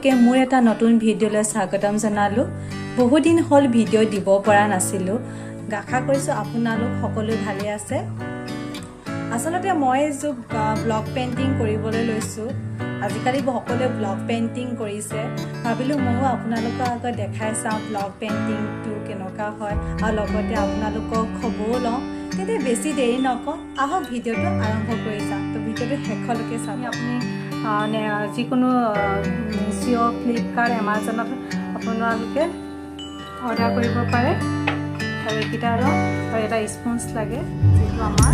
সকলোকে মোৰ এটা নতুন ভিডিঅ'লৈ স্বাগতম জনালোঁ। বহু দিন হ'ল ভিডিঅ' দিব পৰা নাছিলোঁ। আশা কৰিছোঁ আপোনালোক সকলো ভালে আছে। আচলতে মই ব্লক পেইণ্টিং কৰিবলৈ লৈছোঁ। আজিকালি সকলোৱে ব্লক পেইণ্টিং কৰিছে। ভাবিলোঁ ময়ো আপোনালোকৰ আগত দেখাই চাওঁ ব্লক পেইণ্টিংটো কেনেকুৱা হয় আৰু লগতে আপোনালোকক খবৰো লওঁ। তেতিয়া বেছি দেৰি নকওঁ, আহক ভিডিঅ'টো আৰম্ভ কৰি যাওঁ। তো ভিডিঅ'টো শেষলৈকে চাওঁ। আপুনি যিকোনো জিঅ', ফ্লিপকাৰ্ট, এমাজনত আপোনালোকে অৰ্ডাৰ কৰিব পাৰে। আৰু এইকেইটা আৰু এটা স্পঞ্জ লাগে, যিটো আমাৰ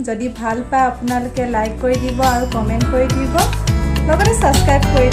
যদি ভাল পায় আপোনালোকে লাইক কৰি দিব আৰু কমেণ্ট কৰি দিব, লগতে ছাবস্ক্ৰাইব কৰি